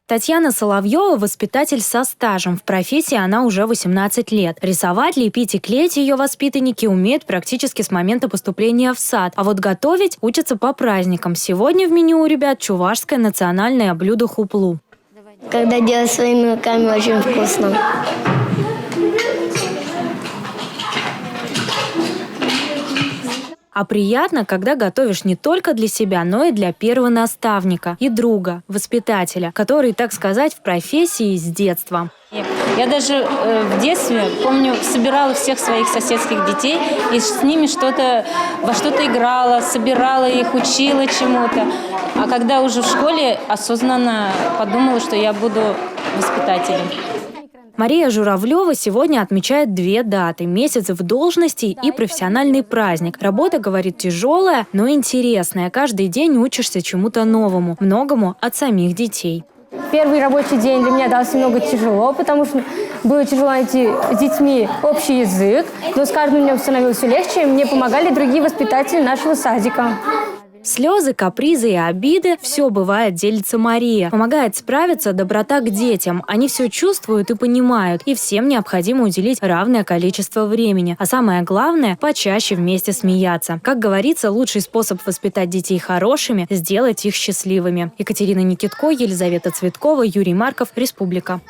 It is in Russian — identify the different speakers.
Speaker 1: Татьяна Соловьева – воспитатель со стажем. В профессии она уже 18 лет. Рисовать, лепить и клеить ее воспитанники умеют практически с момента поступления в сад. А вот готовить учатся по праздникам. Сегодня в меню у ребят чувашское национальное блюдо хуплу.
Speaker 2: Когда делать своими руками, очень вкусно.
Speaker 1: А приятно, когда готовишь не только для себя, но и для первого наставника и друга, воспитателя, который, так сказать, в профессии с детства.
Speaker 3: Я даже в детстве, помню, собирала всех своих соседских детей и с ними во что-то играла, собирала их, учила чему-то. А когда уже в школе осознанно подумала, что я буду воспитателем.
Speaker 1: Мария Журавлева сегодня отмечает 2 даты – месяц в должности и профессиональный праздник. Работа, говорит, тяжелая, но интересная. Каждый день учишься чему-то новому, многому от самих детей.
Speaker 4: Первый рабочий день для меня дался немного тяжело, потому что было тяжело найти с детьми общий язык. Но с каждым днем становилось все легче, и мне помогали другие воспитатели нашего садика.
Speaker 1: Слезы, капризы и обиды – все бывает, делится Мария. Помогает справиться доброта к детям. Они все чувствуют и понимают, и всем необходимо уделить равное количество времени. А самое главное – почаще вместе смеяться. Как говорится, лучший способ воспитать детей хорошими – сделать их счастливыми. Екатерина Никитко, Елизавета Цветкова, Юрий Марков, Республика.